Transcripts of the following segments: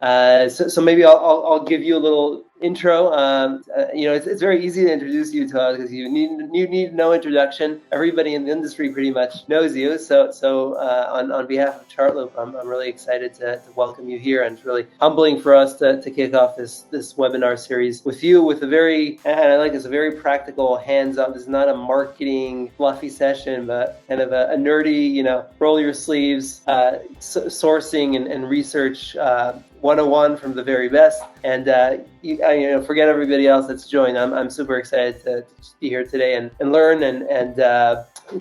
So maybe I'll give you a little intro. It's very easy to introduce you, Todd, because you need no introduction. Everybody in the industry pretty much knows you. So on behalf of Chartloop, I'm really excited to welcome you here, and it's really humbling for us to kick off this webinar series with you with a very practical, hands-on. This is not a marketing fluffy session, but kind of a nerdy, roll your sleeves, sourcing and research 101 from the very best. And forget everybody else that's joined. I'm super excited to be here today and learn and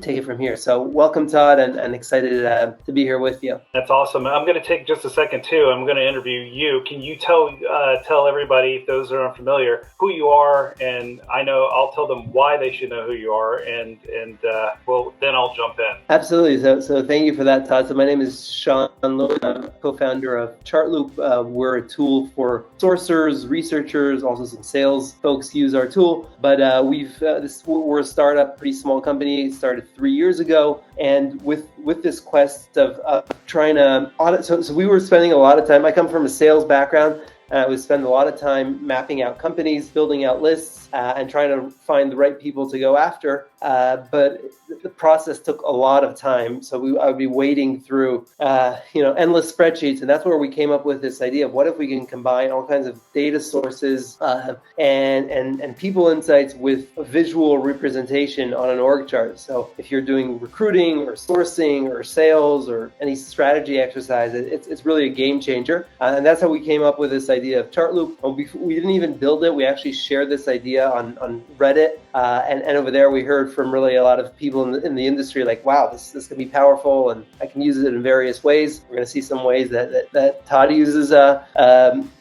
take it from here. So welcome, Todd, and excited to be here with you. That's awesome. I'm going to take just a second too. I'm going to interview you. Can you tell everybody, those that are unfamiliar, who you are? And I'll tell them why they should know who you are, and then I'll jump in. Absolutely. So thank you for that, Todd. So my name is Sean Lowe. I'm co-founder of Chartloop. We're a tool for sourcers, researchers, also some sales folks use our tool. But we're a startup, pretty small company. Started 3 years ago, and with this quest of trying to audit. So we were spending a lot of time. I come from a sales background. We spend a lot of time mapping out companies, building out lists, and trying to find the right people to go after. But the process took a lot of time. So I would be wading through, endless spreadsheets. And that's where we came up with this idea of what if we can combine all kinds of data sources and people insights with a visual representation on an org chart. So if you're doing recruiting or sourcing or sales or any strategy exercise, it's really a game changer. And that's how we came up with this idea of Chartloop. We didn't even build it. We actually shared this idea on Reddit. And over there, we heard from really a lot of people in the industry like, wow, this can be powerful and I can use it in various ways. We're going to see some ways that Todd uses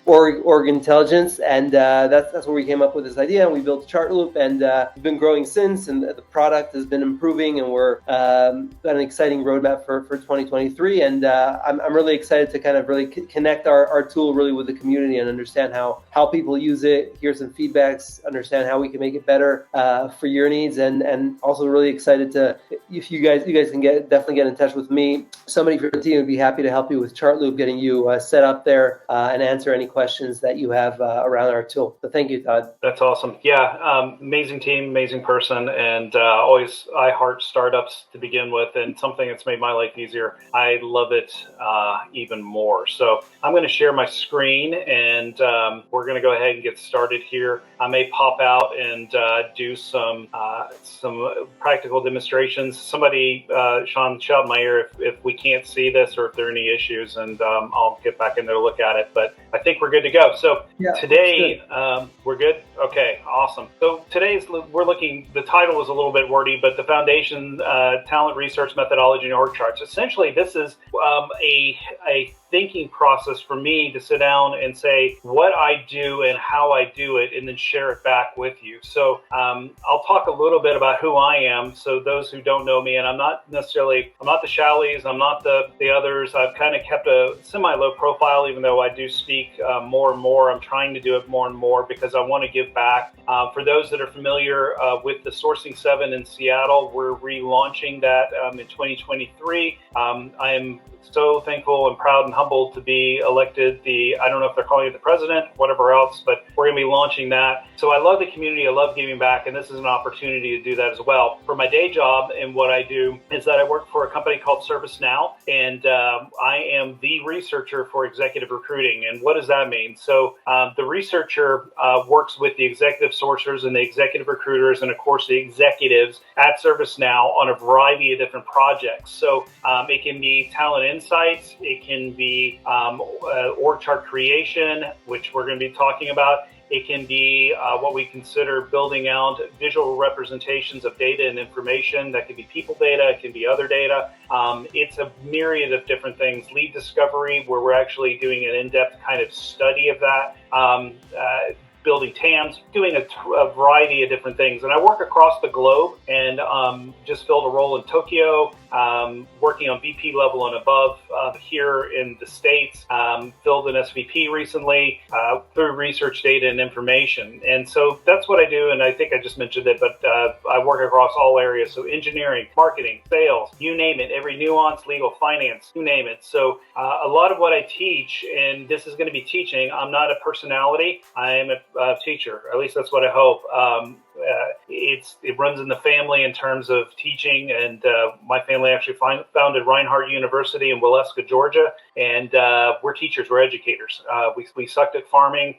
org intelligence, and that's where we came up with this idea, and we built Chartloop, and we've been growing since, and the product has been improving, and we're got an exciting roadmap for 2023, and I'm really excited to kind of really connect our tool really with the community and understand how people use it, hear some feedbacks, understand how we can make it better for your needs, and also really excited to, if you guys can definitely get in touch with me. Somebody from the team would be happy to help you with Chartloop, getting you set up there and answer any questions that you have around our tool. So thank you, Todd. That's awesome. Yeah, amazing team, amazing person, and always I heart startups to begin with, and something that's made my life easier. I love it even more. So I'm going to share my screen, and we're going to go ahead and get started here. I may pop out and do some practical demonstrations. Somebody, Sean, shout in my ear if we can't see this or if there are any issues, and I'll get back in there to look at it. But I think we're good to go. So yeah, today, we're good? Okay, awesome. So we're looking, the title was a little bit wordy, but the foundation, talent research methodology and org charts. Essentially, this is a thinking process for me to sit down and say what I do and how I do it, and then share it back with you. So I'll talk a little bit about who I am. So those who don't know me, and I'm not the Shalleys, I'm not the others. I've kind of kept a semi-low profile, even though I do speak more and more. I'm trying to do it more and more because I want to give back. For those that are familiar with the Sourcing 7 in Seattle, we're relaunching that in 2023. I am so thankful and proud and humbled to be elected I don't know if they're calling it the president, whatever else, but we're going to be launching that. So I love the community. I love giving back, and this is an opportunity to do that as well. For my day job, and what I do is that I work for a company called ServiceNow, and I am the researcher for executive recruiting. And what does that mean? So the researcher works with the executive sourcers and the executive recruiters, and of course the executives at ServiceNow on a variety of different projects. So it can be talent insights, it can be org chart creation, which we're going to be talking about. It can be what we consider building out visual representations of data and information. That can be people data, it can be other data. It's a myriad of different things. Lead discovery, where we're actually doing an in-depth kind of study of that. Building TAMs, doing a variety of different things. And I work across the globe, and just filled a role in Tokyo, working on VP level and above here in the States, filled an SVP recently through research, data, and information. And so that's what I do, and I think I just mentioned it, but I work across all areas, so engineering, marketing, sales, you name it, every nuance, legal, finance, you name it. So a lot of what I teach, and this is going to be teaching, I'm not a personality, I am a teacher, at least that's what I hope. It runs in the family in terms of teaching, and my family actually founded Reinhardt University in Waleska, Georgia, and we're teachers, we're educators. We sucked at farming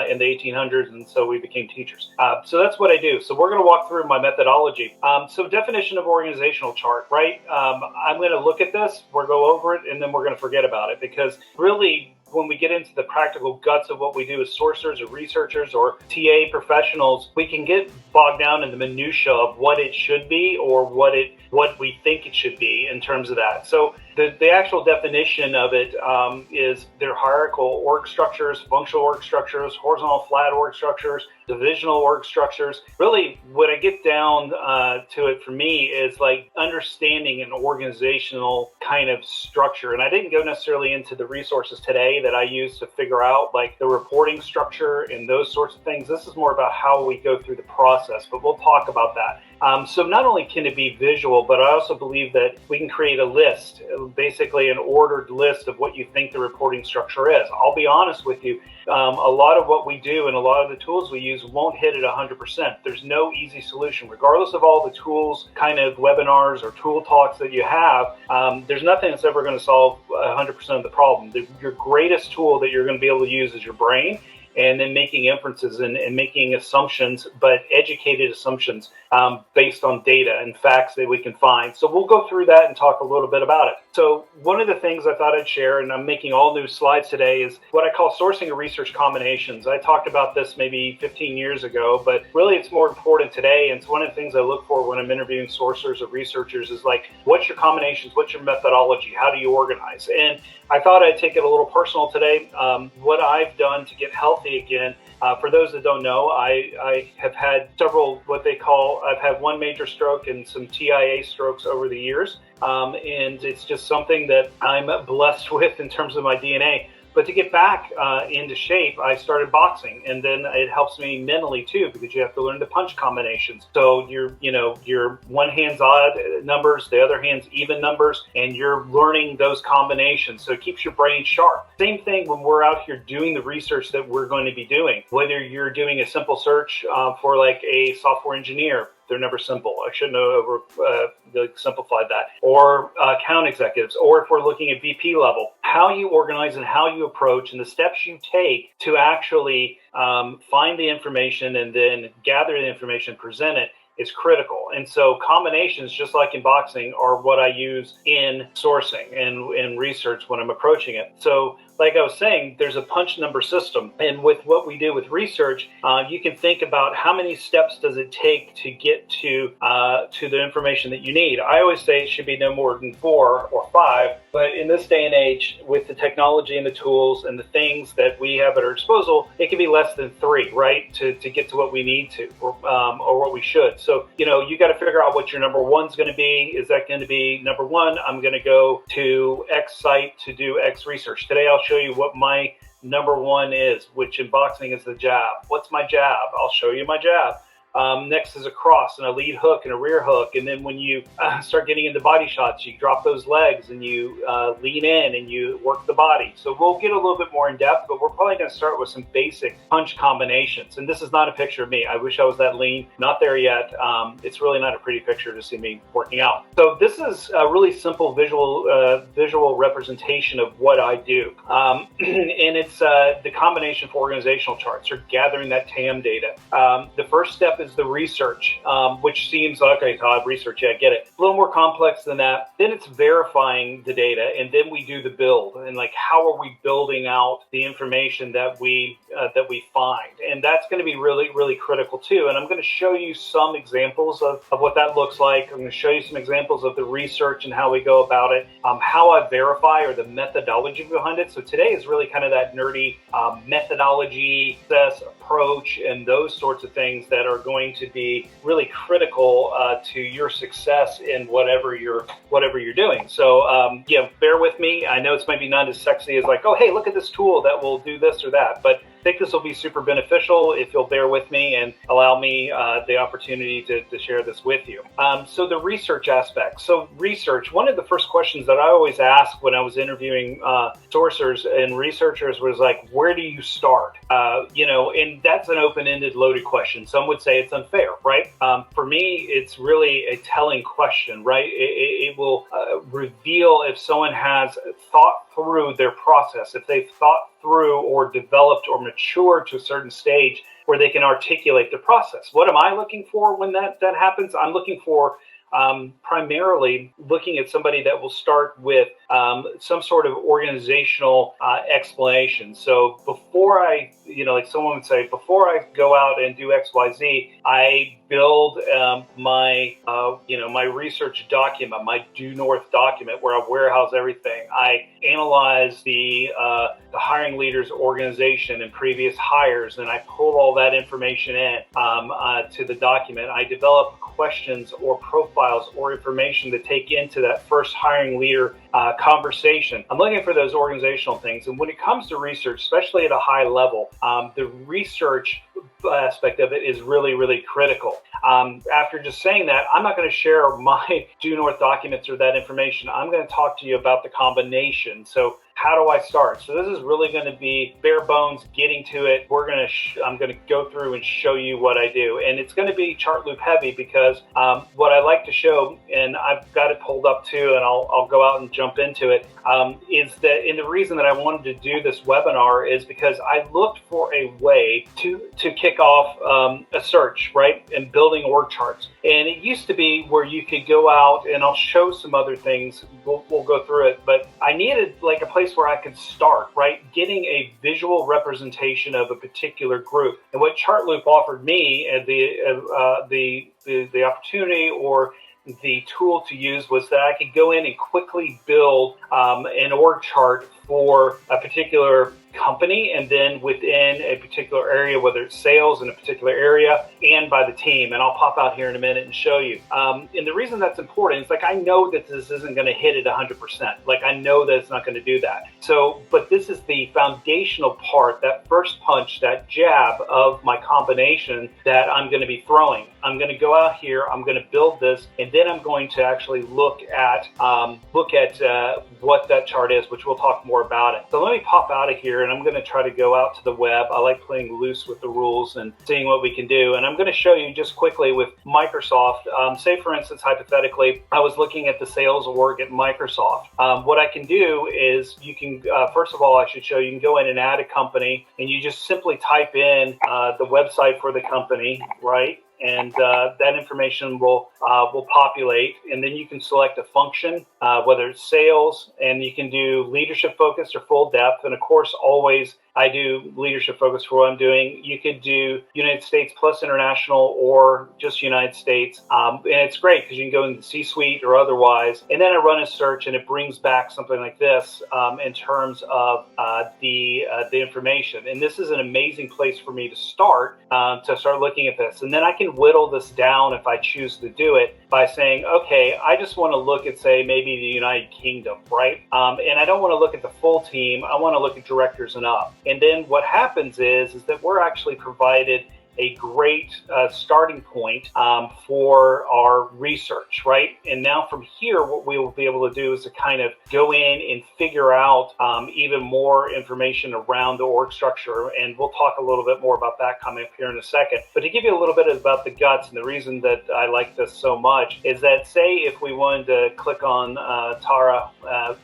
in the 1800s, and so we became teachers. So that's what I do. So we're going to walk through my methodology. So definition of organizational chart, right? I'm going to look at this, we'll go over it, and then we're going to forget about it, because really, when we get into the practical guts of what we do as sourcers or researchers or TA professionals, we can get bogged down in the minutia of what it should be or what we think it should be in terms of that. So the actual definition of it is their hierarchical org structures, functional org structures, horizontal flat org structures, divisional org structures. Really, what I get down to it for me is like understanding an organizational kind of structure. And I didn't go necessarily into the resources today that I use to figure out like the reporting structure and those sorts of things. This is more about how we go through the process, but we'll talk about that. So not only can it be visual, but I also believe that we can create a list, basically an ordered list of what you think the reporting structure is. I'll be honest with you, a lot of what we do and a lot of the tools we use won't hit it 100%. There's no easy solution. Regardless of all the tools, kind of webinars or tool talks that you have, there's nothing that's ever going to solve 100% of the problem. Your greatest tool that you're going to be able to use is your brain, and then making inferences and making assumptions, but educated assumptions based on data and facts that we can find. So we'll go through that and talk a little bit about it. So one of the things I thought I'd share, and I'm making all new slides today, is what I call sourcing and research combinations. I talked about this maybe 15 years ago, but really it's more important today. And it's one of the things I look for when I'm interviewing sourcers or researchers is like, what's your combinations? What's your methodology? How do you organize? And I thought I'd take it a little personal today. What I've done to get healthy again, for those that don't know, I have had several, what they call, I've had one major stroke and some TIA strokes over the years. And it's just something that I'm blessed with in terms of my DNA. But to get back into shape, I started boxing, and then it helps me mentally too, because you have to learn the punch combinations. So your one hand's odd numbers, the other hand's even numbers, and you're learning those combinations. So it keeps your brain sharp. Same thing when we're out here doing the research that we're going to be doing. Whether you're doing a simple search for like a software engineer, they're never simple. I shouldn't have simplified that. Or account executives, or if we're looking at VP level, how you organize and how you approach and the steps you take to actually find the information and then gather the information, present it, is critical. And so combinations, just like in boxing, are what I use in sourcing and research when I'm approaching it. So like I was saying, there's a punch number system. And with what we do with research, you can think about how many steps does it take to get to the information that you need. I always say it should be no more than 4 or 5. But in this day and age, with the technology and the tools and the things that we have at our disposal, it can be less than 3, right? To get to what we need to, or what we should. So, you got to figure out what your number one's going to be. Is that going to be number one? I'm going to go to X site to do X research. Today, I'll show you what my number one is, which in boxing is the jab. What's my jab? I'll show you my jab. Next is a cross and a lead hook and a rear hook. And then when you start getting into body shots, you drop those legs and you lean in and you work the body. So we'll get a little bit more in depth, but we're probably going to start with some basic punch combinations. And this is not a picture of me. I wish I was that lean. Not there yet. It's really not a pretty picture to see me working out. So this is a really simple visual representation of what I do. And it's the combination for organizational charts, or gathering that TAM data. The first step is the research, which seems like, okay, Todd, research, yeah, I get it. A little more complex than that. Then it's verifying the data, and then we do the build, and like, how are we building out the information that we find? And that's going to be really, really critical too. And I'm going to show you some examples of what that looks like. I'm going to show you some examples of the research and how we go about it, how I verify, or the methodology behind it. So today is really kind of that nerdy methodology, approach and those sorts of things that are going to be really critical to your success in whatever you're doing. So bear with me. I know it's maybe not as sexy as like, oh, hey, look at this tool that will do this or that, but I think this will be super beneficial if you'll bear with me and allow me the opportunity to share this with you. So the research aspect. So research, one of the first questions that I always ask when I was interviewing sourcers and researchers was like, where do you start? And that's an open-ended, loaded question. Some would say it's unfair, right? For me, it's really a telling question, right? It will reveal if someone has thought through their process, if they've thought through or developed or matured to a certain stage where they can articulate the process. What am I looking for when that happens? I'm looking for primarily looking at somebody that will start with some sort of organizational explanation. So before I, like someone would say, before I go out and do XYZ, I build my research document, my due north document, where I warehouse everything. I analyze the hiring leader's organization and previous hires, and I pull all that information in to the document. I develop questions or profiles or information to take into that first hiring leader conversation. I'm looking for those organizational things. And when it comes to research, especially at a high level, the research aspect of it is really, really critical. After just saying that, I'm not going to share my due north documents or that information. I'm going to talk to you about the combination. So how do I start? So this is really going to be bare bones, getting to it. I'm going to go through and show you what I do. And it's going to be Chartloop heavy because what I like to show, and I've got it pulled up too, and I'll go out and jump into it, is that, and the reason that I wanted to do this webinar is because I looked for a way to kick off a search, right, and building org charts. And it used to be where you could go out, and I'll show some other things. We'll go through it, but I needed like a place where I could start, right? Getting a visual representation of a particular group. And what Chartloop offered me the opportunity or the tool to use was that I could go in and quickly build an org chart for a particular company, and then within a particular area, whether it's sales in a particular area, and by the team. And I'll pop out here in a minute and show you. And the reason that's important is like, I know that this isn't going to hit it 100%. Like, I know that it's not going to do that. So, but this is the foundational part, that first punch, that jab of my combination that I'm going to be throwing. I'm going to go out here, I'm going to build this, and then I'm going to actually look at what that chart is, which we'll talk more about it. So let me pop out of here, and I'm going to try to go out to the web. I like playing loose with the rules and seeing what we can do. And I'm going to show you just quickly with Microsoft. Say, for instance, hypothetically, I was looking at the sales org at Microsoft. What I can do is you can, first of all, I should show you can go in and add a company, and you just simply type in the website for the company, right? And that information will populate, and then you can select a function, whether it's sales, and you can do leadership focused or full depth. And of course, always I do leadership focus for what I'm doing. You could do United States plus international or just United States. And it's great because you can go in the C-suite or otherwise. And then I run a search and it brings back something like this in terms of the information. And this is an amazing place for me to start looking at this. And then I can whittle this down if I choose to do it by saying, okay, I just want to look at, say, maybe the United Kingdom, right? And I don't want to look at the full team. I want to look at directors and up. And then what happens is that we're actually provided a great starting point for our research, right? And now from here, what we will be able to do is to kind of go in and figure out even more information around the org structure. And we'll talk a little bit more about that coming up here in a second. But to give you a little bit about the guts, and the reason that I like this so much is that, say, if we wanted to click on Tara,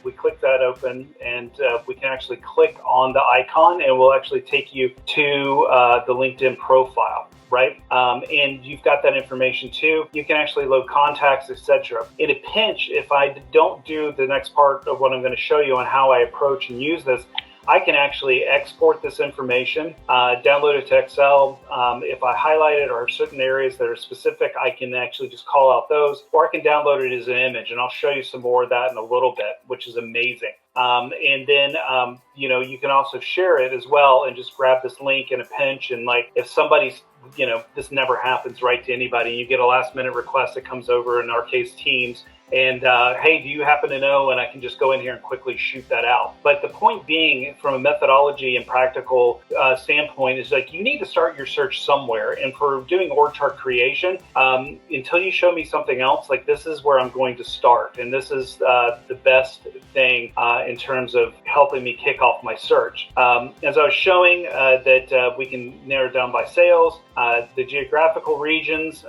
we click that open, and we can actually click on the icon, and we'll actually take you to the LinkedIn profile. Right? And you've got that information too. You can actually load contacts, etc. In a pinch, if I don't do the next part of what I'm going to show you on how I approach and use this, I can actually export this information, download it to Excel. If I highlight it or certain areas that are specific, I can actually just call out those, or I can download it as an image, and I'll show you some more of that in a little bit, which is amazing. And then, you can also share it as well and just grab this link in a pinch. And like, if somebody's, this never happens, right, to anybody, you get a last minute request that comes over, in our case, Teams, and hey, do you happen to know? And I can just go in here and quickly shoot that out. But the point being, from a methodology and practical standpoint, is like, you need to start your search somewhere. And for doing org chart creation, until you show me something else, like, this is where I'm going to start. And this is the best thing in terms of helping me kick off my search. As I was showing that we can narrow down by sales, the geographical regions.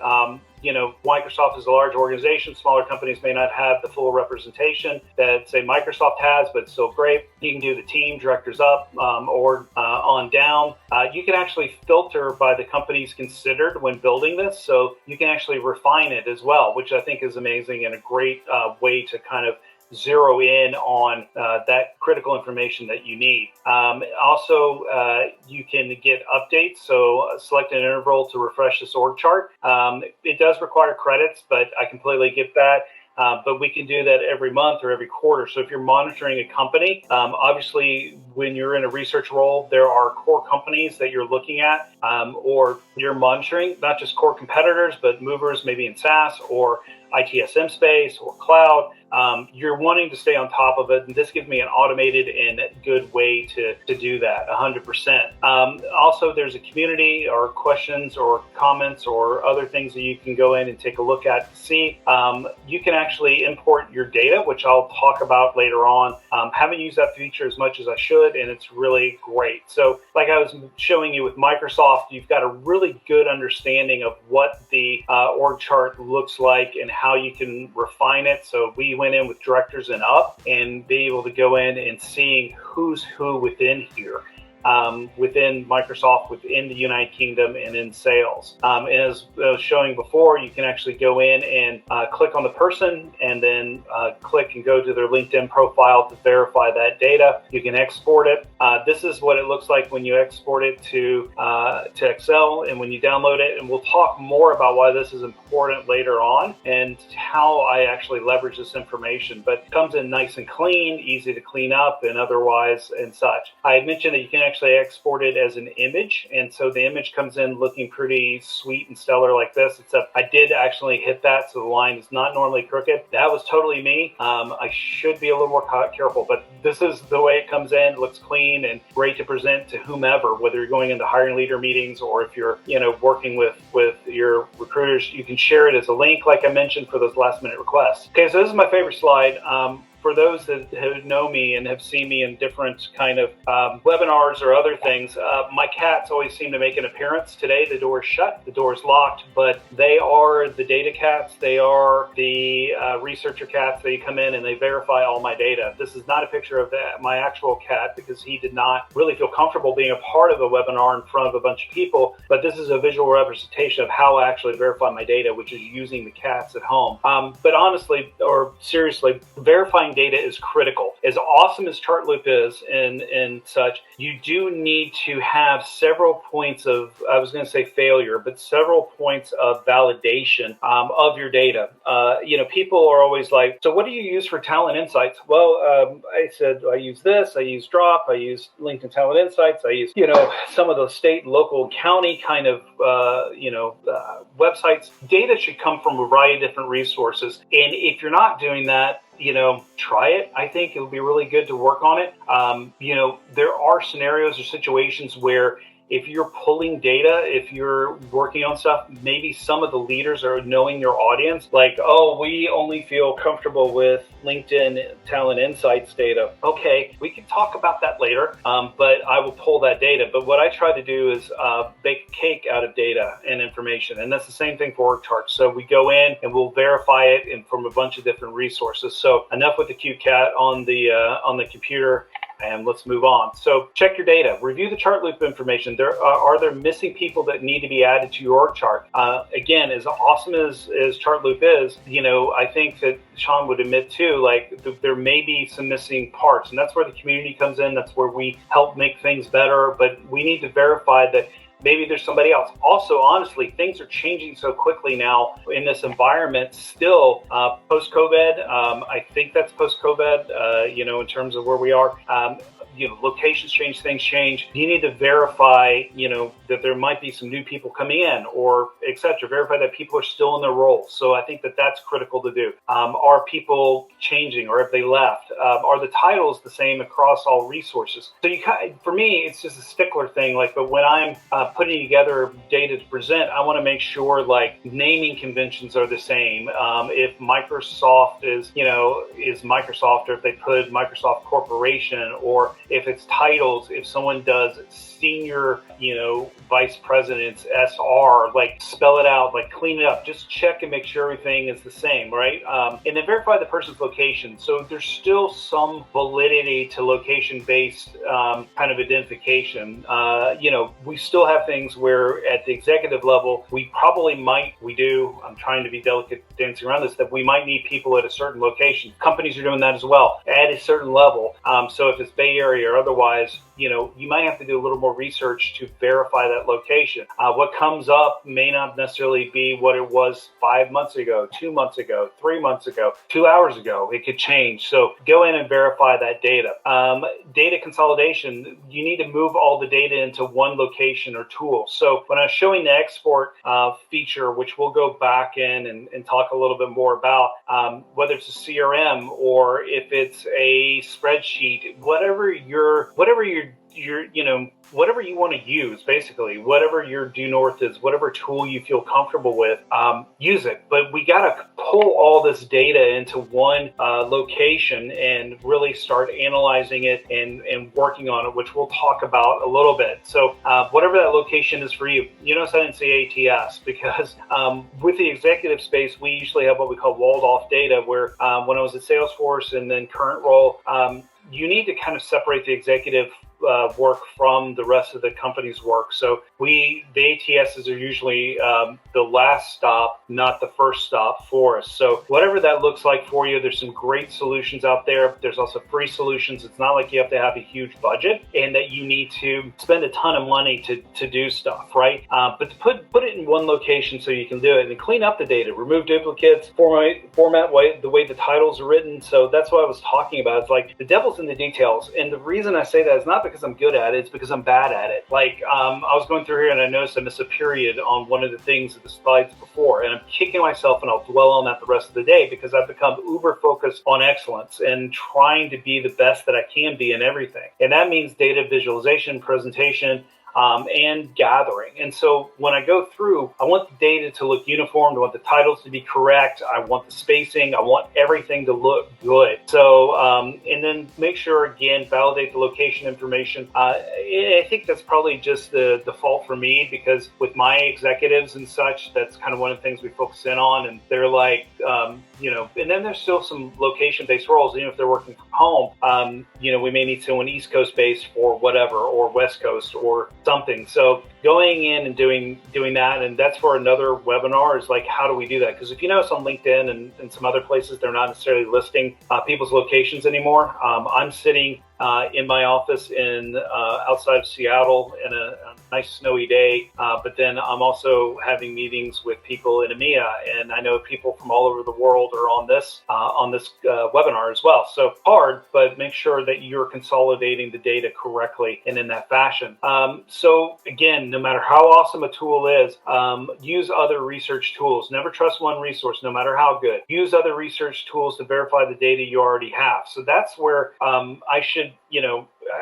Microsoft is a large organization. Smaller companies may not have the full representation that, say, Microsoft has, but it's still great. You can do the team, directors up, or on down. You can actually filter by the companies considered when building this, so you can actually refine it as well, which I think is amazing and a great way to kind of zero in on that critical information that you need. Also, you can get updates, so select an interval to refresh this org chart. It does require credits, but I completely get that. But we can do that every month or every quarter. So if you're monitoring a company, obviously when you're in a research role, there are core companies that you're looking at, or you're monitoring, not just core competitors, but movers maybe in SaaS or ITSM space or cloud. You're wanting to stay on top of it, and this gives me an automated and good way to do that 100%. Also, there's a community or questions or comments or other things that you can go in and take a look at to see. You can actually import your data, which I'll talk about later on. Haven't used that feature as much as I should, and it's really great. So like I was showing you with Microsoft, you've got a really good understanding of what the org chart looks like and how you can refine it. So we went in with directors and up and be able to go in and seeing who's who within here. Within Microsoft, within the United Kingdom, and in sales. As I was showing before, you can actually go in and click on the person and then click and go to their LinkedIn profile to verify that data. You can export it. This is what it looks like when you export it to Excel and when you download it. And we'll talk more about why this is important later on and how I actually leverage this information. But it comes in nice and clean, easy to clean up and otherwise and such. I had mentioned that you can actually export it as an image, and so the image comes in looking pretty sweet and stellar like this, except I did actually hit that, so the line is not normally crooked. That was totally me. I should be a little more careful, but this is the way it comes in. It looks clean and great to present to whomever, whether you're going into hiring leader meetings or if you're working with your recruiters. You can share it as a link, like I mentioned, for those last minute requests. Okay, so this is my favorite slide. For those that know me and have seen me in different kind of webinars or other things, my cats always seem to make an appearance. Today, the door is shut, the door is locked, but they are the data cats. They are the researcher cats. They come in and they verify all my data. This is not a picture of my actual cat because he did not really feel comfortable being a part of a webinar in front of a bunch of people, but this is a visual representation of how I actually verify my data, which is using the cats at home. But honestly, or seriously, verifying data is critical. As awesome as Chartloop is and such, you do need to have several points of, I was going to say failure, but several points of validation of your data. People are always like, so what do you use for talent insights? Well, I said, I use this, I use Drop, I use LinkedIn Talent Insights, I use, some of the state, local, county kind of, websites. Data should come from a variety of different resources. And if you're not doing that, try it. I think it would be really good to work on it. There are scenarios or situations where if you're pulling data, if you're working on stuff, maybe some of the leaders are knowing your audience, like, oh, we only feel comfortable with LinkedIn Talent Insights data. Okay, we can talk about that later, but I will pull that data. But what I try to do is bake a cake out of data and information, and that's the same thing for org charts. So we go in and we'll verify it from a bunch of different resources. So enough with the cute cat on the computer. and let's move on. So check your data, review the Chartloop information. Are there missing people that need to be added to your org chart? Again, as awesome as Chartloop is, I think that Sean would admit too, like there may be some missing parts, and that's where the community comes in. That's where we help make things better, but we need to verify that maybe there's somebody else. Also, honestly, things are changing so quickly now in this environment still, post-COVID. I think that's post-COVID, in terms of where we are. Locations change, things change. You need to verify, that there might be some new people coming in or et cetera. Verify that people are still in their roles. So I think that that's critical to do. Are people changing or have they left? Are the titles the same across all resources? So for me, it's just a stickler thing. But when I'm putting together data to present, I want to make sure naming conventions are the same. If Microsoft is Microsoft, or if they put Microsoft Corporation, or if it's titles, if someone does senior, vice presidents, SR, spell it out, clean it up, just check and make sure everything is the same, right? And then verify the person's location. So there's still some validity to location-based kind of identification. We still have things where at the executive level, I'm trying to be delicate dancing around this, that we might need people at a certain location. Companies are doing that as well, at a certain level. So if it's Bay Area or otherwise, you might have to do a little more research to verify that location. What comes up may not necessarily be what it was 5 months ago, 2 months ago, 3 months ago, 2 hours ago. It could change. So go in and verify that data. Data consolidation, you need to move all the data into one location or tool. So when I was showing the export feature, which we'll go back in and talk a little bit more about, whether it's a CRM or if it's a spreadsheet, whatever you want to use, basically, whatever your due north is, whatever tool you feel comfortable with, use it. But we got to pull all this data into one location and really start analyzing it and working on it, which we'll talk about a little bit. So whatever that location is for you, notice I didn't say ATS, because with the executive space, we usually have what we call walled off data, where when I was at Salesforce and then current role, you need to kind of separate the executive work from the rest of the company's work. So the ATSs are usually the last stop, not the first stop for us. So whatever that looks like for you, there's some great solutions out there. There's also free solutions. It's not like you have to have a huge budget and that you need to spend a ton of money to do stuff, right? But to put it in one location so you can do it and clean up the data, remove duplicates, format the way the titles are written. So that's what I was talking about. It's the devil's in the details. And the reason I say that is not because I'm good at it, it's because I'm bad at it. I was going through here and I noticed I missed a period on one of the things of the slides before, and I'm kicking myself, and I'll dwell on that the rest of the day because I've become uber focused on excellence and trying to be the best that I can be in everything. And that means data visualization, presentation, and gathering. And so when I go through, I want the data to look uniformed. I want the titles to be correct. I want the spacing. I want everything to look good. So, and then make sure, again, validate the location information. I think that's probably just the default for me, because with my executives and such, that's kind of one of the things we focus in on. And they're and then there's still some location-based roles, even if they're working from home. We may need someone East Coast based for whatever, or West Coast or something. So going in and doing that, and that's for another webinar, is how do we do that? Because if you notice on LinkedIn and some other places, they're not necessarily listing people's locations anymore. I'm sitting in my office outside of Seattle in a nice snowy day, but then I'm also having meetings with people in EMEA, and I know people from all over the world are on this webinar as well. So hard, but make sure that you're consolidating the data correctly and in that fashion. So again, no matter how awesome a tool is, use other research tools. Never trust one resource, no matter how good. Use other research tools to verify the data you already have. So that's where I should,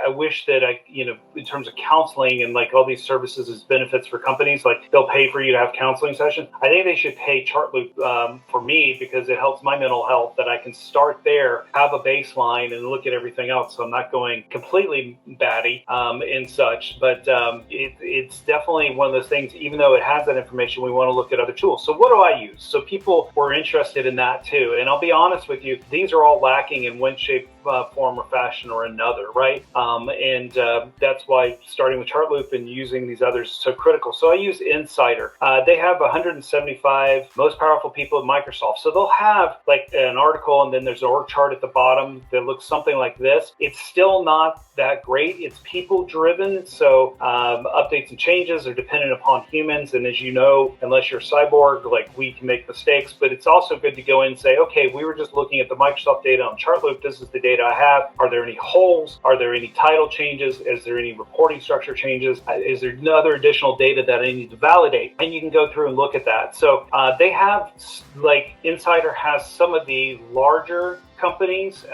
I wish that in terms of counseling and all these services as benefits for companies, they'll pay for you to have counseling sessions. I think they should pay Chartloop for me, because it helps my mental health, that I can start there, have a baseline, and look at everything else. So I'm not going completely batty and such, but it's definitely one of those things. Even though it has that information, we want to look at other tools. So what do I use? So people were interested in that too. And I'll be honest with you, these are all lacking in one shape, form or fashion or another, right? And that's why starting with Chartloop and using these others is so critical. So I use Insider. They have 175 most powerful people at Microsoft. So they'll have like an article, and then there's an org chart at the bottom that looks something like this. It's still not that great. It's people driven. So updates and changes are dependent upon humans. And as you know, unless you're a cyborg, like we can make mistakes, but it's also good to go in and say, okay, we were just looking at the Microsoft data on Chartloop. This is the data I have. Are there any holes? Are there any title changes? Is there any reporting structure changes? Is there other additional data that I need to validate? And you can go through and look at that. So they have, like Insider has some of the larger companies,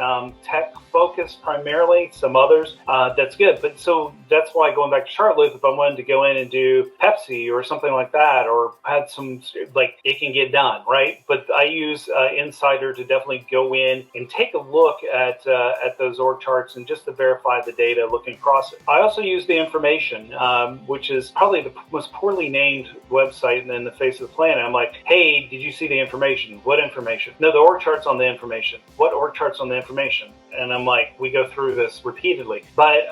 tech focused primarily, some others, that's good. But so that's why going back to Chartloop, if I wanted to go in and do Pepsi or something like that, or had some, like it can get done, right? But I use Insider to definitely go in and take a look at those org charts and just to verify the data looking across it. I also use The Information, which is probably the most poorly named website in the face of the planet. I'm like, hey, did you see the information? What information? No, the org chart's on The Information. What org charts on The Information? And I'm like, we go through this repeatedly. But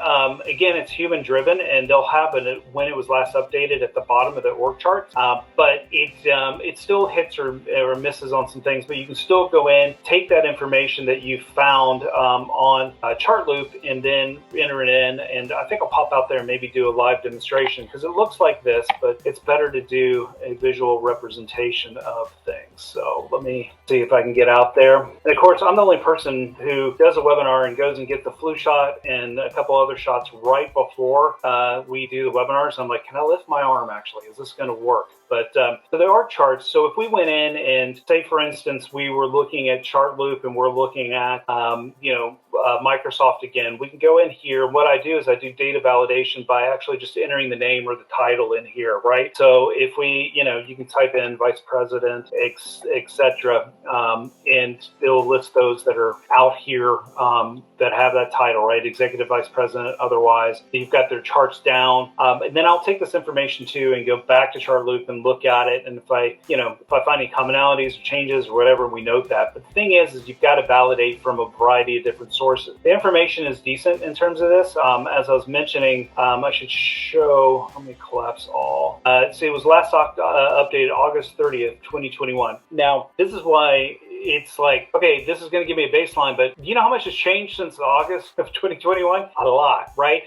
again, it's human driven, and they'll have it when it was last updated at the bottom of the org chart. But it still hits or misses on some things. But you can still go in, take that information that you found on Chartloop, and then enter it in. And I think I'll pop out there and maybe do a live demonstration, because it looks like this, but it's better to do a visual representation of things. So let me see if I can get out there. And of course, I'm the only person who does a webinar and goes and gets the flu shot and a couple other shots right before we do the webinar. So I'm like, can I lift my arm actually? Is this going to work? But so there are charts. So if we went in and say, for instance, we were looking at Chartloop and we're looking at, Microsoft again, we can go in here. What I do is I do data validation by actually just entering the name or the title in here, right? So if we, you can type in vice president, etc., and it'll list those that are out here that have that title, right? Executive vice president, otherwise. You've got their charts down. And then I'll take this information too and go back to Chartloop and look at it. And if I find any commonalities or changes or whatever, we note that. But the thing is you've got to validate from a variety of different sources. The information is decent in terms of this. As I was mentioning, I should show, let me collapse all. See, it was last updated August 30th, 2021. Now, this is why it's like, okay, this is going to give me a baseline, but do you know how much has changed since August of 2021? A lot, right?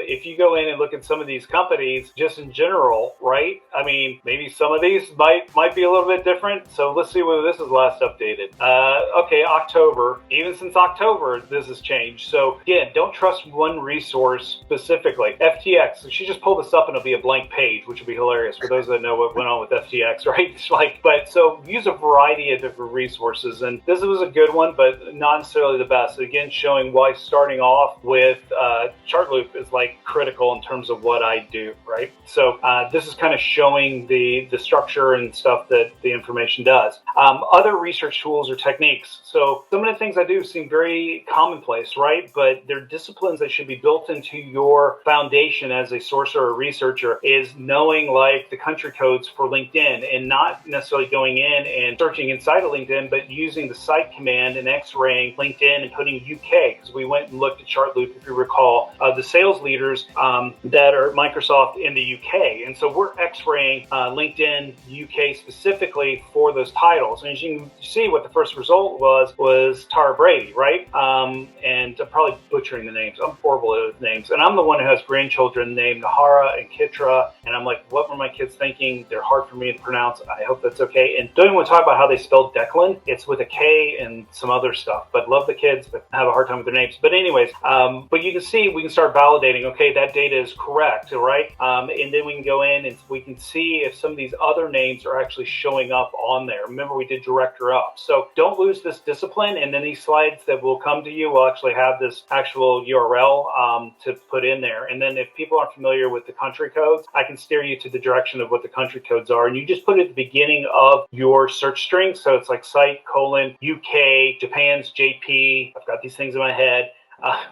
If you go in and look at some of these companies, just in general, right? I mean, maybe some of these might be a little bit different. So let's see whether this is last updated. Okay, October. Even since October, this has changed. So again, don't trust one resource specifically. FTX, she just pulled this up and it'll be a blank page, which would be hilarious for those that know what went on with FTX, right? It's like, but so use a variety of different resources. And this was a good one, but not necessarily the best. Again, showing why starting off with Chartloop is like critical in terms of what I do, right? So this is kind of showing the structure and stuff that the information does. Other research tools or techniques. So some of the things I do seem very commonplace, right? But they're disciplines that should be built into your foundation as a sourcer or researcher, is knowing like the country codes for LinkedIn and not necessarily going in and searching inside of LinkedIn, but using the site command and x-raying LinkedIn and putting UK, because we went and looked at Chartloop, if you recall, the sales leaders that are at Microsoft in the UK. And so we're x-raying LinkedIn UK specifically for those titles. And as you can see, what the first result was Tara Brady, right? And I'm probably butchering the names. I'm horrible at names. And I'm the one who has grandchildren named Nahara and Kitra. And I'm like, what were my kids thinking? They're hard for me to pronounce. I hope that's okay. And don't even want to talk about how they spelled Declan. It's with a K and some other stuff, but love the kids, but have a hard time with their names. But anyways, but you can see, we can start validating, okay, that data is correct, right? And then we can go in and we can see if some of these other names are actually showing up on there. Remember, we did director up. So don't lose this discipline. And then these slides that will come to you will actually have this actual URL to put in there. And then if people aren't familiar with the country codes, I can steer you to the direction of what the country codes are. And you just put it at the beginning of your search string. So it's like site, UK, Japan's JP. I've got these things in my head,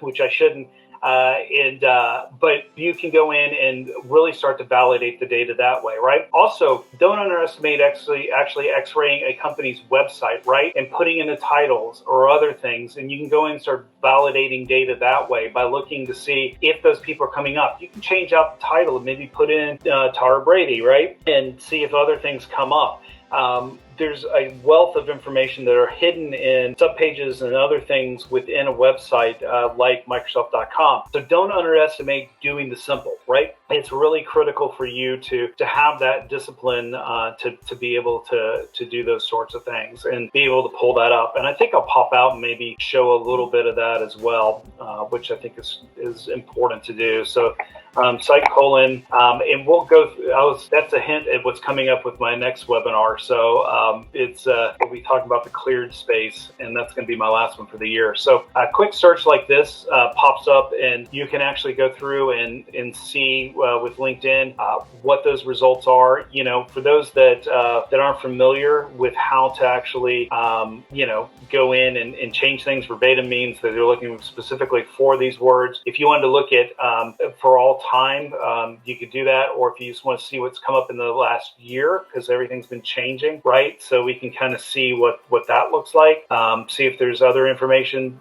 which I shouldn't. But you can go in and really start to validate the data that way, right? Also, don't underestimate actually x-raying a company's website, right? And putting in the titles or other things. And you can go in and start validating data that way by looking to see if those people are coming up. You can change out the title and maybe put in Tara Brady, right? And see if other things come up. There's a wealth of information that are hidden in subpages and other things within a website like Microsoft.com. So don't underestimate doing the simple, right? It's really critical for you to have that discipline to be able to do those sorts of things and be able to pull that up. And I think I'll pop out and maybe show a little bit of that as well, which I think is important to do. So site colon, and we'll go that's a hint at what's coming up with my next webinar. So we'll be talking about the cleared space, and that's going to be my last one for the year. So a quick search like this pops up, and you can actually go through and see with LinkedIn what those results are. You know, for those that aren't familiar with how to actually go in and change things. Verbatim means that they're looking specifically for these words. If you wanted to look at for all time, you could do that, or if you just want to see what's come up in the last year, because everything's been changing, right? So we can kind of see what that looks like, see if there's other information.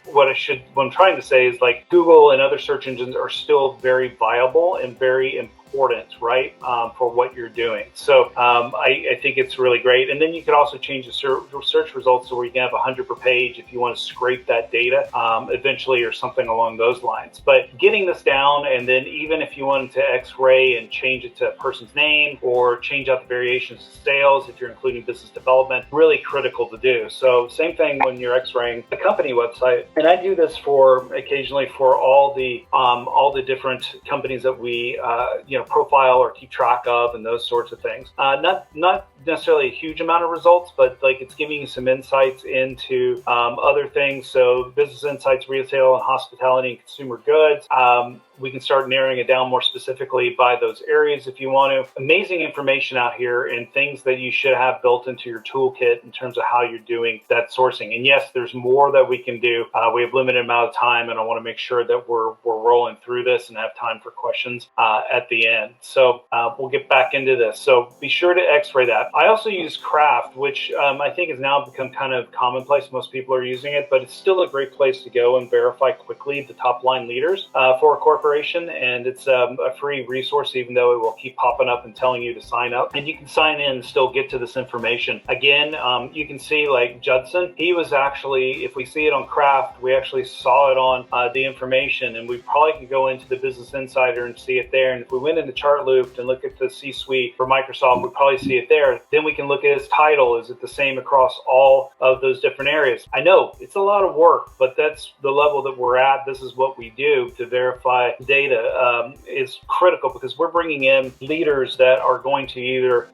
What I'm trying to say is, like, Google and other search engines are still very viable and very important, right, for what you're doing. So I think it's really great. And then you could also change the search results so where you can have 100 per page if you want to scrape that data eventually, or something along those lines. But getting this down, and then even if you wanted to x-ray and change it to a person's name or change out the variations of sales if you're including business development, really critical to do. So same thing when you're x-raying the company website. And I do this occasionally for all the different companies that we profile or keep track of, and those sorts of things. Not necessarily a huge amount of results, but like it's giving you some insights into other things. So business insights, retail and hospitality and consumer goods. We can start narrowing it down more specifically by those areas if you want to. Amazing information out here, and things that you should have built into your toolkit in terms of how you're doing that sourcing. And yes, there's more that we can do. We have limited amount of time, and I want to make sure that we're rolling through this and have time for questions at the end. So we'll get back into this. So be sure to x-ray that. I also use Craft, which I think has now become kind of commonplace. Most people are using it, but it's still a great place to go and verify quickly the top line leaders for a corporation. And it's a free resource, even though it will keep popping up and telling you to sign up. And you can sign in and still get to this information. Again, you can see like Judson, he was actually, if we see it on Craft, we actually saw it on the information, and we probably could go into the Business Insider and see it there. And if we went into Chartloop and look at the C-suite for Microsoft, we'd probably see it there. Then we can look at his title. Is it the same across all of those different areas? I know it's a lot of work, but that's the level that we're at. This is what we do to verify data. Is critical, because we're bringing in leaders that are going to either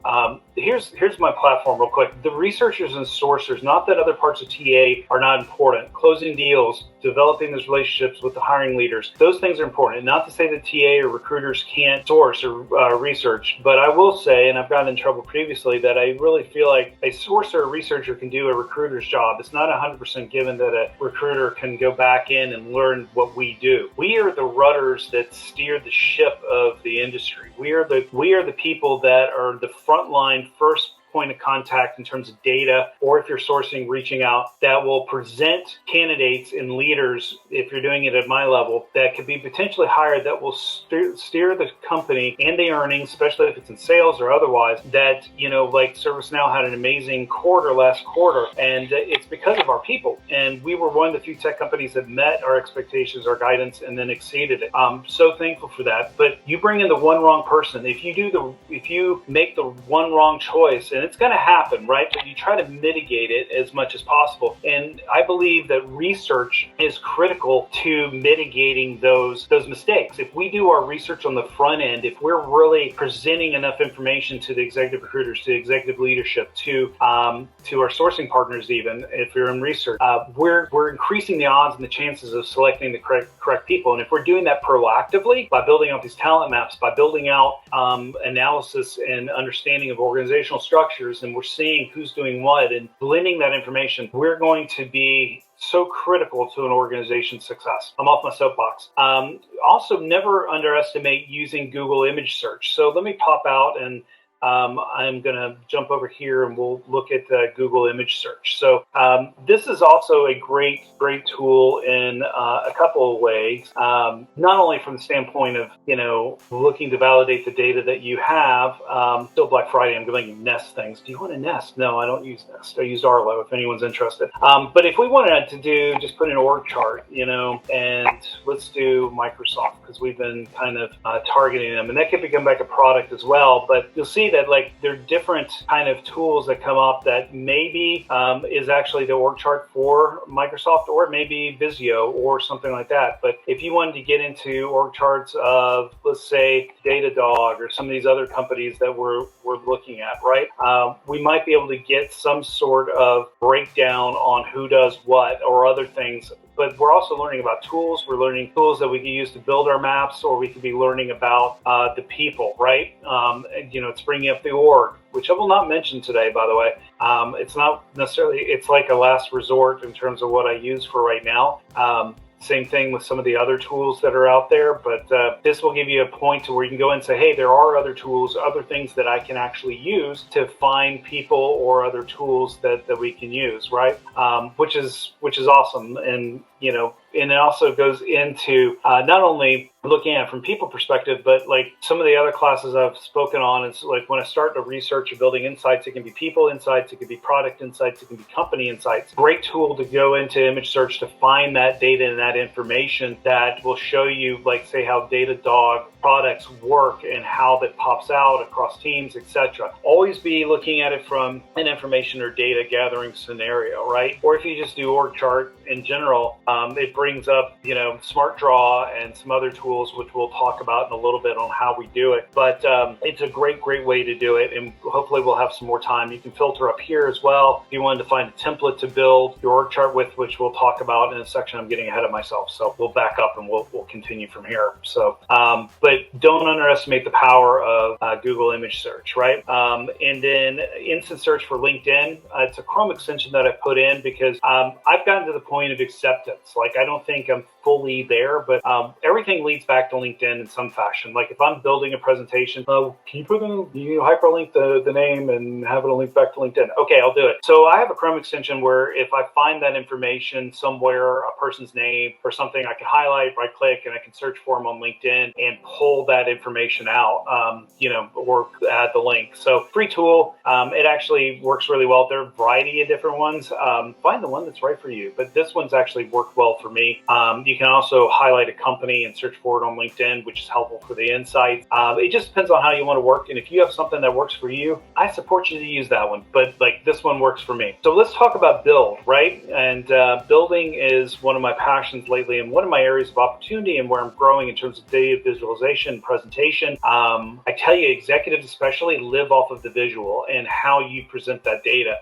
here's my platform real quick. The researchers and sourcers, not that other parts of TA are not important. Closing deals, developing those relationships with the hiring leaders, those things are important. And not to say that TA or recruiters can't source or research, but I will say, and I've gotten in trouble previously, that I really feel like a sourcer or researcher can do a recruiter's job. It's not 100% given that a recruiter can go back in and learn what we do. We are the rudders that steer the ship of the industry. We are the people that are the frontline first point of contact in terms of data, or if you're sourcing, reaching out, that will present candidates and leaders, if you're doing it at my level, that could be potentially hired, that will steer the company and the earnings, especially if it's in sales or otherwise, that, like ServiceNow had an amazing quarter last quarter, and it's because of our people. And we were one of the few tech companies that met our expectations, our guidance, and then exceeded it. I'm so thankful for that. But you bring in the one wrong person. If you make the one wrong choice, and it's going to happen, right? But you try to mitigate it as much as possible. And I believe that research is critical to mitigating those mistakes. If we do our research on the front end, if we're really presenting enough information to the executive recruiters, to executive leadership, to our sourcing partners, even if you're in research, we're increasing the odds and the chances of selecting the correct people. And if we're doing that proactively by building out these talent maps, by building out analysis and understanding of organizational structure, structures and we're seeing who's doing what and blending that information, we're going to be so critical to an organization's success. I'm off my soapbox. Also, never underestimate using Google image search. So let me pop out and I'm going to jump over here and we'll look at Google image search. So this is also a great tool in a couple of ways, not only from the standpoint of, looking to validate the data that you have. Still Black Friday, I'm going to nest things. Do you want to nest? No, I don't use Nest. I use Arlo if anyone's interested. But if we wanted to just put an org chart, and let's do Microsoft because we've been kind of targeting them, and that could become like a product as well. But you'll see that there are different kind of tools that come up that maybe is actually the org chart for Microsoft, or maybe Visio or something like that. But if you wanted to get into org charts of, let's say, Datadog or some of these other companies that we're looking at, right? We might be able to get some sort of breakdown on who does what or other things. But we're also learning about tools. We're learning tools that we can use to build our maps, or we could be learning about the people, right? It's bringing up the org, which I will not mention today, by the way. It's not necessarily, it's like a last resort in terms of what I use for right now. Same thing with some of the other tools that are out there, but this will give you a point to where you can go and say, hey, there are other tools, other things that I can actually use to find people or other tools that we can use, right? Which is awesome. And, and it also goes into not only looking at it from people perspective, but like some of the other classes I've spoken on, it's like when I start to research or building insights, it can be people insights, it can be product insights, it can be company insights. Great tool to go into image search to find that data and that information that will show you, like, say, how Datadog products work and how that pops out across teams, etc. Always be looking at it from an information or data gathering scenario, right? Or if you just do org chart in general, it brings up, Smart Draw and some other tools, which we'll talk about in a little bit on how we do it. But it's a great way to do it. And hopefully we'll have some more time. You can filter up here as well. If you wanted to find a template to build your org chart with, which we'll talk about in a section. I'm getting ahead of myself. So we'll back up and we'll continue from here. So, but don't underestimate the power of Google image search, right? And then instant search for LinkedIn. It's a Chrome extension that I put in because I've gotten to the point of acceptance. Like, I don't think I'm fully there, but everything leads back to LinkedIn in some fashion. Like if I'm building a presentation, can you hyperlink the name and have it link back to LinkedIn? Okay, I'll do it. So I have a Chrome extension where if I find that information somewhere, a person's name or something, I can highlight, right click, and I can search for them on LinkedIn and pull that information out, or add the link. So free tool. It actually works really well. There are a variety of different ones. Find the one that's right for you. But this one's actually worked well for me. You can also highlight a company and search for it on LinkedIn, which is helpful for the insights. It just depends on how you want to work. And if you have something that works for you, I support you to use that one. But like this one works for me. So let's talk about build, right? And building is one of my passions lately and one of my areas of opportunity and where I'm growing in terms of data visualization, presentation. I tell you, executives especially live off of the visual and how you present that data.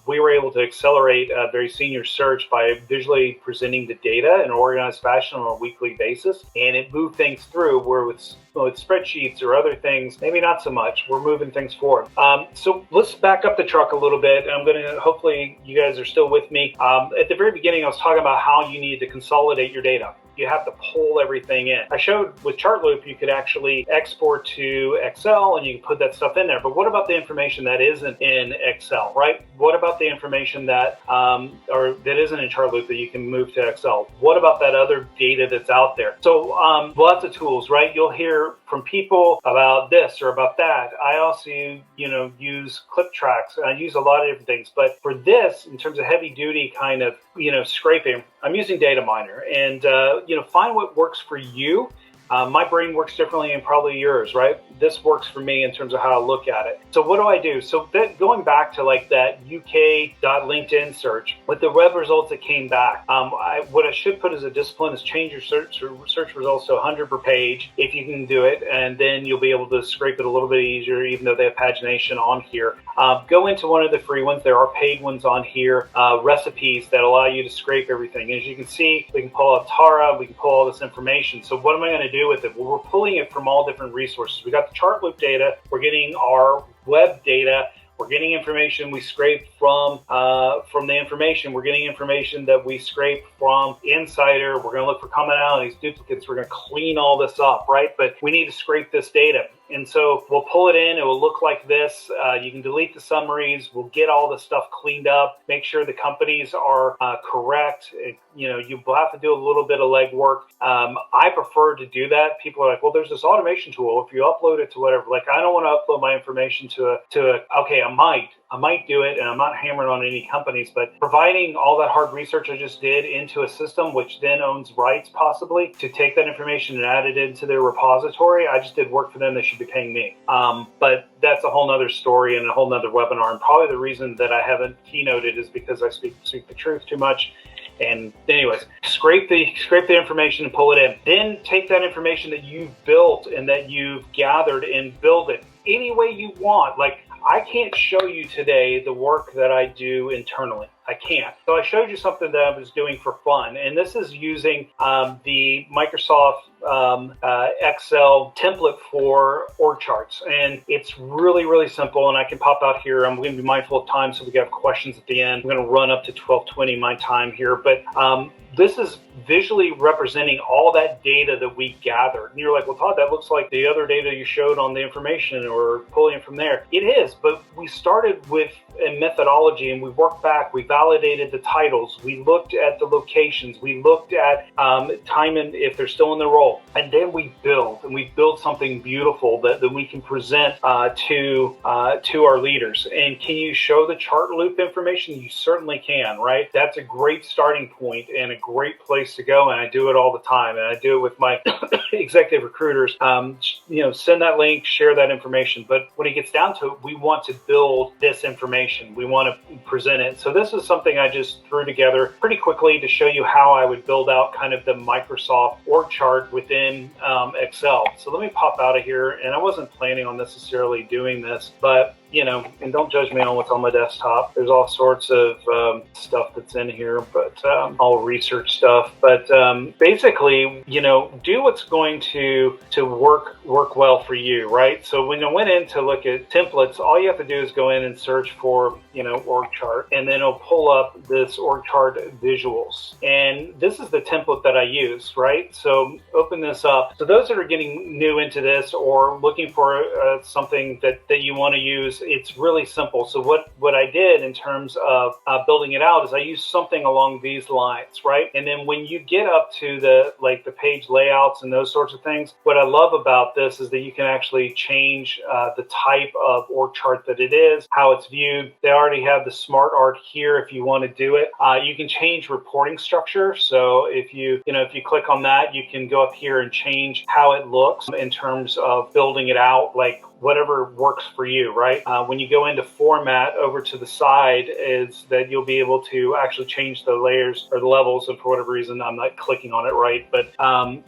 We were able to accelerate a very senior search by visually presenting the data in an organized fashion on a weekly basis, and it moved things through where with spreadsheets or other things, maybe not so much. We're moving things forward. So let's back up the truck a little bit. I'm going to, hopefully you guys are still with me. At the very beginning, I was talking about how you need to consolidate your data. You have to pull everything in. I showed with Chartloop, you could actually export to Excel and you can put that stuff in there. But what about the information that isn't in Excel, right? What about the information that that isn't in Chartloop that you can move to Excel? What about that other data that's out there? So lots of tools, right? You'll hear from people about this or about that. I also, use clip tracks. I use a lot of different things. But for this, in terms of heavy duty kind of, scraping, I'm using Data Miner and, find what works for you. My brain works differently than probably yours, right? This works for me in terms of how I look at it. So what do I do? So going back to like that UK.LinkedIn search, with the web results that came back, what I should put as a discipline is change your search results to 100 per page if you can do it, and then you'll be able to scrape it a little bit easier, even though they have pagination on here. Go into one of the free ones. There are paid ones on here, recipes that allow you to scrape everything. As you can see, we can pull up Tara, we can pull all this information. So what am I going to do with it? Well, we're pulling it from all different resources. We got the Chartloop data, we're getting our web data, We're getting information we scrape from the information. We're getting information that we scrape from Insider. We're going to look for commonalities, duplicates. We're going to clean all this up, right? But we need to scrape this data. And so we'll pull it in. It will look like this. You can delete the summaries. We'll get all the stuff cleaned up, make sure the companies are correct. You'll have to do a little bit of legwork. I prefer to do that. People are like, well, there's this automation tool. If you upload it to whatever, like I don't want to upload my information to okay, I might do it, and I'm not hammering on any companies, but providing all that hard research I just did into a system, which then owns rights possibly, to take that information and add it into their repository, I just did work for them. They should be paying me. But that's a whole nother story and a whole nother webinar. And probably the reason that I haven't keynoted is because I speak the truth too much. And anyways, scrape the information and pull it in. Then take that information that you've built and that you've gathered and build it any way you want. Like, I can't show you today the work that I do internally. I can't. So I showed you something that I was doing for fun. And this is using the Microsoft Excel template for org charts. And it's really, really simple. And I can pop out here. I'm going to be mindful of time, so we have questions at the end. I'm going to run up to 12:20 my time here. But this is visually representing all that data that we gathered. And you're like, well, Todd, that looks like the other data you showed on the information or pulling it from there. It is, but we started with a methodology and we worked back. We validated the titles. We looked at the locations. We looked at time and if they're still in the role. And then we build something beautiful that we can present to our leaders. And can you show the Chartloop information? You certainly can, right? That's a great starting point and a great place to go. And I do it all the time. And I do it with my executive recruiters. Send that link, share that information. But when it gets down to it, we want to build this information. We want to present it. So this is something I just threw together pretty quickly to show you how I would build out kind of the Microsoft org chart within Excel. So let me pop out of here. And I wasn't planning on necessarily doing this, but and don't judge me on what's on my desktop. There's all sorts of stuff that's in here, but all research stuff. But basically, do what's going to work well for you, right? So when I went in to look at templates, all you have to do is go in and search for, org chart, and then it'll pull up this org chart visuals. And this is the template that I use, right? So open this up. So those that are getting new into this or looking for something that you want to use, it's really simple. So what I did in terms of building it out is I used something along these lines, right? And then when you get up to the page layouts and those sorts of things, what I love about this is that you can actually change the type of org chart that it is, how it's viewed. They already have the smart art here if you want to do it. You can change reporting structure. So if you click on that, you can go up here and change how it looks in terms of building it out, like whatever works for you, right? When you go into format over to the side is that you'll be able to actually change the layers or the levels, and for whatever reason, I'm not clicking on it right, but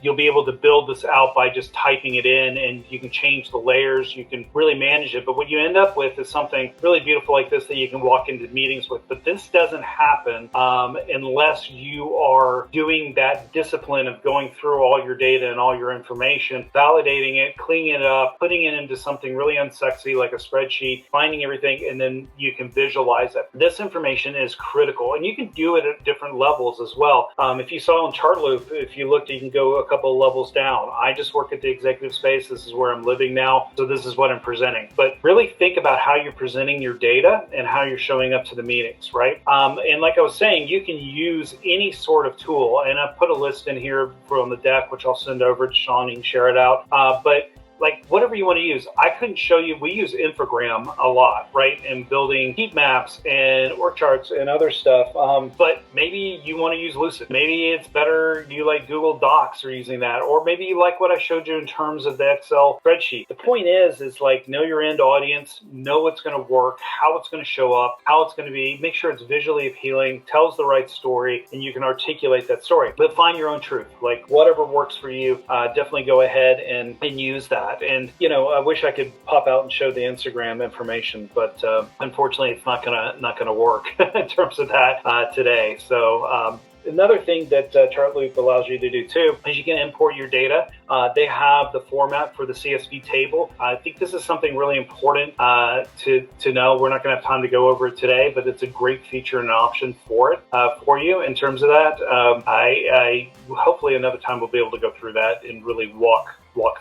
you'll be able to build this out by just typing it in, and you can change the layers, you can really manage it. But what you end up with is something really beautiful like this that you can walk into meetings with. But this doesn't happen unless you are doing that discipline of going through all your data and all your information, validating it, cleaning it up, putting it into something really unsexy like a spreadsheet, finding everything, and then you can visualize it. This information is critical, and you can do it at different levels as well. If you saw on Chartloop, if you looked, you can go a couple of levels down. I just work at the executive space. This is where I'm living now, so this is what I'm presenting. But really think about how you're presenting your data and how you're showing up to the meetings, right? And like I was saying, you can use any sort of tool, and I've put a list in here from the deck, which I'll send over to Sean. You can share it out. But like whatever you want to use. I couldn't show you, we use Infogram a lot, right? In building heat maps and org charts and other stuff. But maybe you want to use Lucid. Maybe it's better, you like Google Docs or using that. Or maybe you like what I showed you in terms of the Excel spreadsheet. The point is like know your end audience, know what's going to work, how it's going to show up, how it's going to be, make sure it's visually appealing, tells the right story, and you can articulate that story. But find your own truth. Like whatever works for you, definitely go ahead and use that. And I wish I could pop out and show the Instagram information, but unfortunately, it's not gonna work in terms of that today. So Another thing that Chartloop allows you to do too is you can import your data. They have the format for the CSV table. I think this is something really important to know. We're not going to have time to go over it today, but it's a great feature and option for it for you in terms of that. I hopefully another time we'll be able to go through that and really walk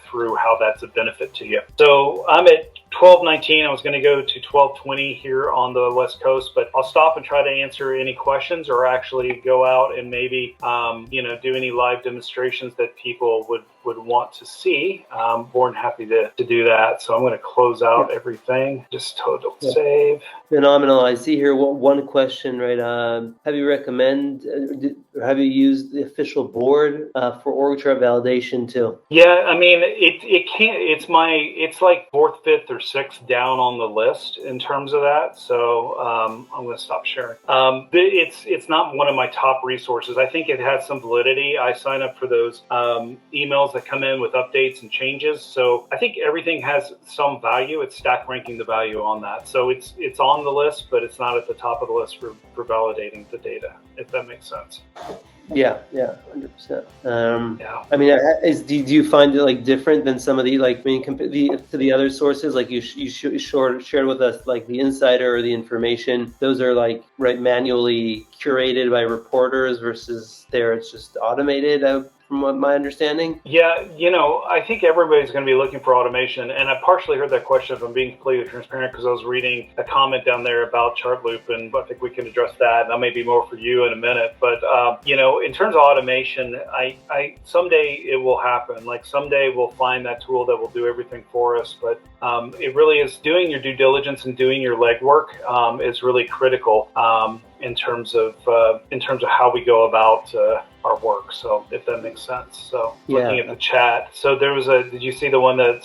through how that's a benefit to you. So I'm at 12:19. I was going to go to 12:20 here on the West Coast, but I'll stop and try to answer any questions, or actually go out and maybe do any live demonstrations that people would want to see. I'm more than happy to do that. So I'm going to close out everything. Just total save. Phenomenal. I see here one question, right? Have you used the official board for org chart validation too? Yeah, I mean, it can't. It's like fourth, fifth, or sixth down on the list in terms of that. So I'm going to stop sharing. It's not one of my top resources. I think it has some validity. I sign up for those emails that come in with updates and changes. So I think everything has some value. It's stack ranking the value on that. So it's on the list, but it's not at the top of the list for validating the data, if that makes sense. Yeah, 100%. I mean, do you find it like different than some of the to the other sources? Like you shared with us, like the insider or the information. Those are like manually curated by reporters versus there it's just automated. From what my understanding. Yeah, I think everybody's going to be looking for automation, and I partially heard that question, if I'm being completely transparent, because I was reading a comment down there about Chartloop, and I think we can address that. That may be more for you in a minute, but in terms of automation, I someday it will happen. Like someday we'll find that tool that will do everything for us, but it really is doing your due diligence and doing your legwork is really critical in terms of how we go about our work. So if that makes sense. So looking at the chat, so there was did you see the one that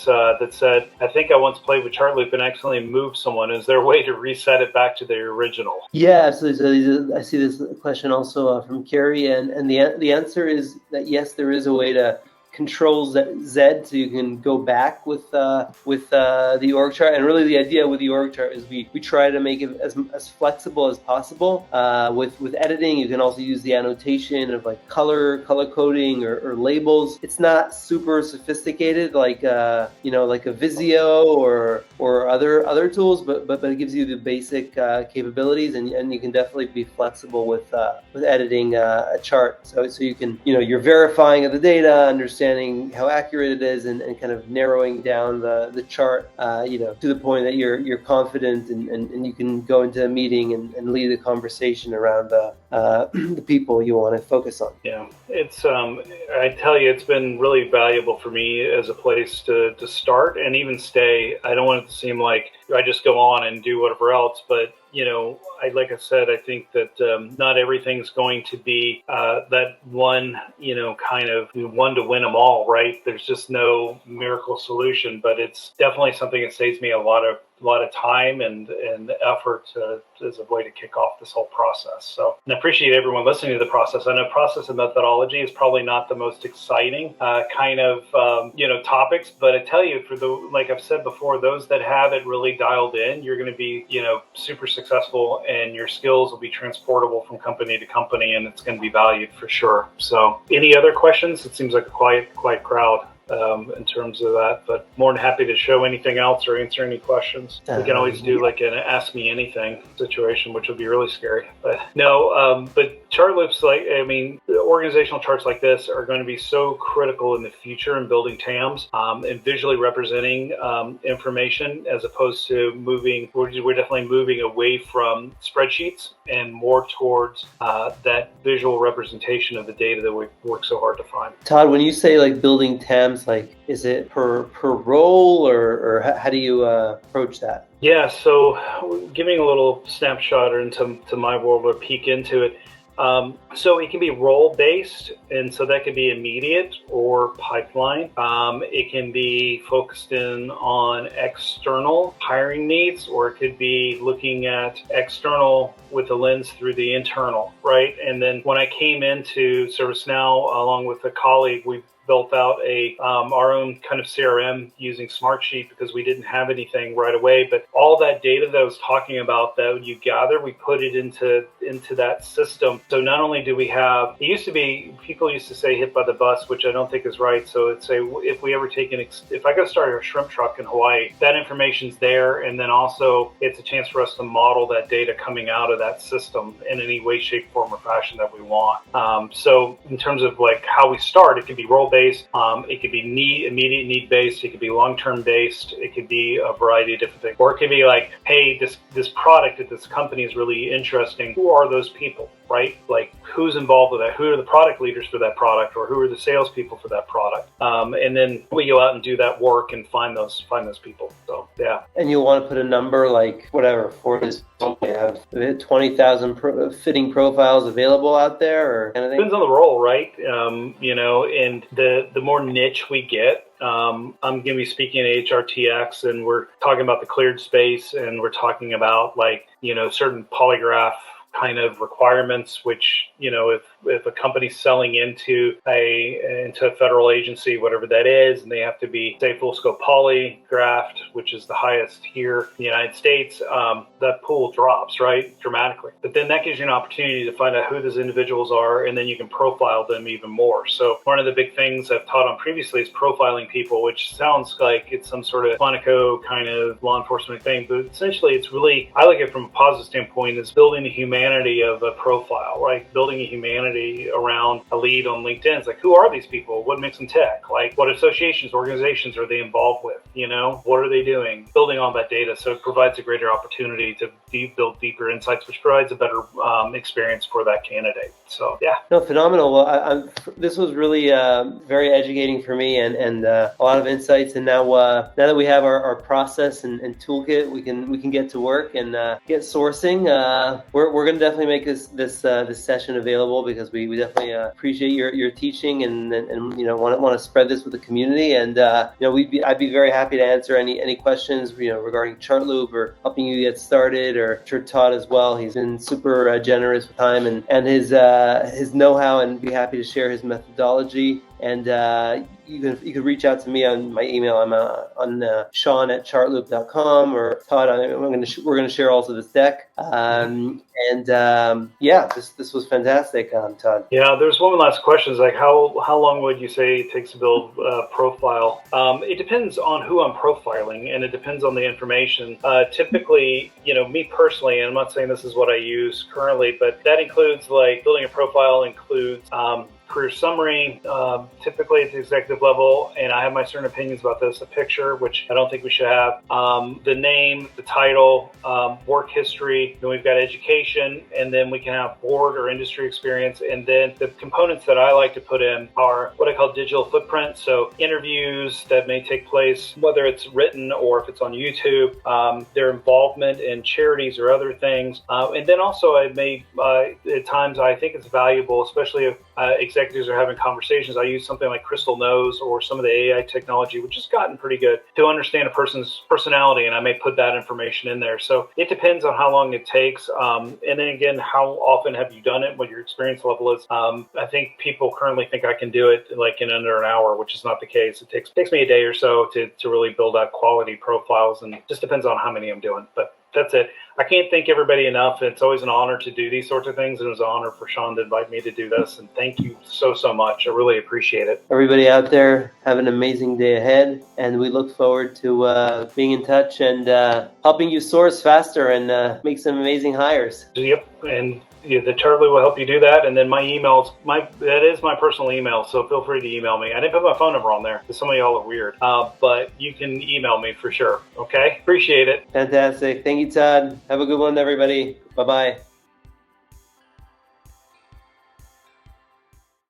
said, I think I once played with Chartloop and accidentally moved someone. Is there a way to reset it back to the original? Yeah, absolutely. So I see this question also from Carrie, and the answer is that yes, there is a way to Control Z, so you can go back with the org chart. And really, the idea with the org chart is we try to make it as flexible as possible. With editing, you can also use the annotation of like color coding or labels. It's not super sophisticated like like a Visio or other tools, but it gives you the basic capabilities, and you can definitely be flexible with editing a chart. So you can you're verifying of the data, understanding how accurate it is, and kind of narrowing down the chart to the point that you're confident and you can go into a meeting and lead a conversation around the people you want to focus on. Yeah, it's I tell you, it's been really valuable for me as a place to start and even stay. I don't want it to seem like I just go on and do whatever else, but like I said, I think that not everything's going to be that one, kind of one to win them all, right? There's just no miracle solution, but it's definitely something that saves me a lot of time and effort as a way to kick off this whole process. So, and I appreciate everyone listening to the process. I know process and methodology is probably not the most exciting topics, but I tell you, like I've said before, those that have it really dialed in, you're going to be, super successful, and your skills will be transportable from company to company, and it's going to be valued for sure. So, any other questions? It seems like a quiet crowd. In terms of that, but more than happy to show anything else or answer any questions. We can always do like an ask me anything situation, which would be really scary. But no, but Chartloop's organizational charts like this are going to be so critical in the future in building TAMs and visually representing information, as opposed to we're definitely moving away from spreadsheets and more towards that visual representation of the data that we work so hard to find. Todd, when you say like building TAMs, like is it per role or how do you approach that? Yeah, so giving a little snapshot or into my world or peek into it. So it can be role-based, and so that could be immediate or pipeline. It can be focused in on external hiring needs, or it could be looking at external with a lens through the internal, right? And then when I came into ServiceNow, along with a colleague, we built out our own kind of CRM using Smartsheet because we didn't have anything right away. But all that data that I was talking about that you gather, we put it into that system. So not only do we have, people used to say hit by the bus, which I don't think is right. So it's if we ever take if I go start a shrimp truck in Hawaii, that information's there. And then also it's a chance for us to model that data coming out of that system in any way, shape, form, or fashion that we want. So in terms of like how we start, it could be role-based, it could be immediate need-based, it could be long-term based, it could be a variety of different things. Or it could be like, hey, this product at this company is really interesting. Who are those people, right? Like who's involved with that? Who are the product leaders for that product, or who are the salespeople for that product? And then we go out and do that work and find those people. So yeah. And you'll want to put a number like whatever for this. We have 20,000 fitting profiles available out there, or anything. Depends on the role, right? And the more niche we get. I'm going to be speaking at HRTX, and we're talking about the cleared space, and we're talking about certain polygraph kind of requirements, which, if a company's selling into a federal agency, whatever that is, and they have to be, say, full scope polygraphed, which is the highest here in the United States, that pool drops, right, dramatically. But then that gives you an opportunity to find out who those individuals are, and then you can profile them even more. So one of the big things I've taught on previously is profiling people, which sounds like it's some sort of Quantico kind of law enforcement thing, but essentially it's really, I look at it from a positive standpoint, is building the humanity of a profile, right? Building a humanity around a lead on LinkedIn. It's like, who are these people? What makes them tick? Like, what associations, organizations are they involved with? What are they doing? Building all that data. So it provides a greater opportunity to build deeper insights, which provides a better experience for that candidate. So, yeah. No, phenomenal. Well, this was really very educating for me and a lot of insights. And now that we have our process and toolkit, we can get to work and get sourcing. We're going to definitely make this session available because we definitely appreciate your teaching and want to spread this with the community. And I'd be very happy to answer any questions regarding Chartloop or helping you get started, or I'm sure Todd as well. He's been super generous with time and his know-how, and be happy to share his methodology. And you can reach out to me on my email. I'm on Sean@chartloop.com, or Todd. We're going to share also this deck. This was fantastic, Todd. Yeah, there's one last question. It's like, how long would you say it takes to build a profile? It depends on who I'm profiling, and it depends on the information. Typically, me personally, and I'm not saying this is what I use currently, but that includes like building a profile includes career summary, typically at the executive level, and I have my certain opinions about this, a picture, which I don't think we should have, the name, the title, work history, then we've got education, and then we can have board or industry experience, and then the components that I like to put in are what I call digital footprint, so interviews that may take place, whether it's written or if it's on YouTube, their involvement in charities or other things, and then also I may, at times I think it's valuable, especially if executives are having conversations, I use something like Crystal Knows or some of the AI technology, which has gotten pretty good to understand a person's personality, and I may put that information in there. So it depends on how long it takes. And then again, how often have you done it, what your experience level is. I think people currently think I can do it like in under an hour, which is not the case. It takes me a day or so to really build out quality profiles, and it just depends on how many I'm doing. But that's it. I can't thank everybody enough. It's always an honor to do these sorts of things. And it was an honor for Sean to invite me to do this. And thank you so much. I really appreciate it. Everybody out there, have an amazing day ahead. And we look forward to being in touch and helping you source faster and make some amazing hires. Yep. And the Chartloop will help you do that. And then my emails, that is my personal email. So feel free to email me. I didn't put my phone number on there because some of y'all are weird. But you can email me for sure. Okay. Appreciate it. Fantastic. Thank you, Todd. Have a good one, everybody. Bye-bye.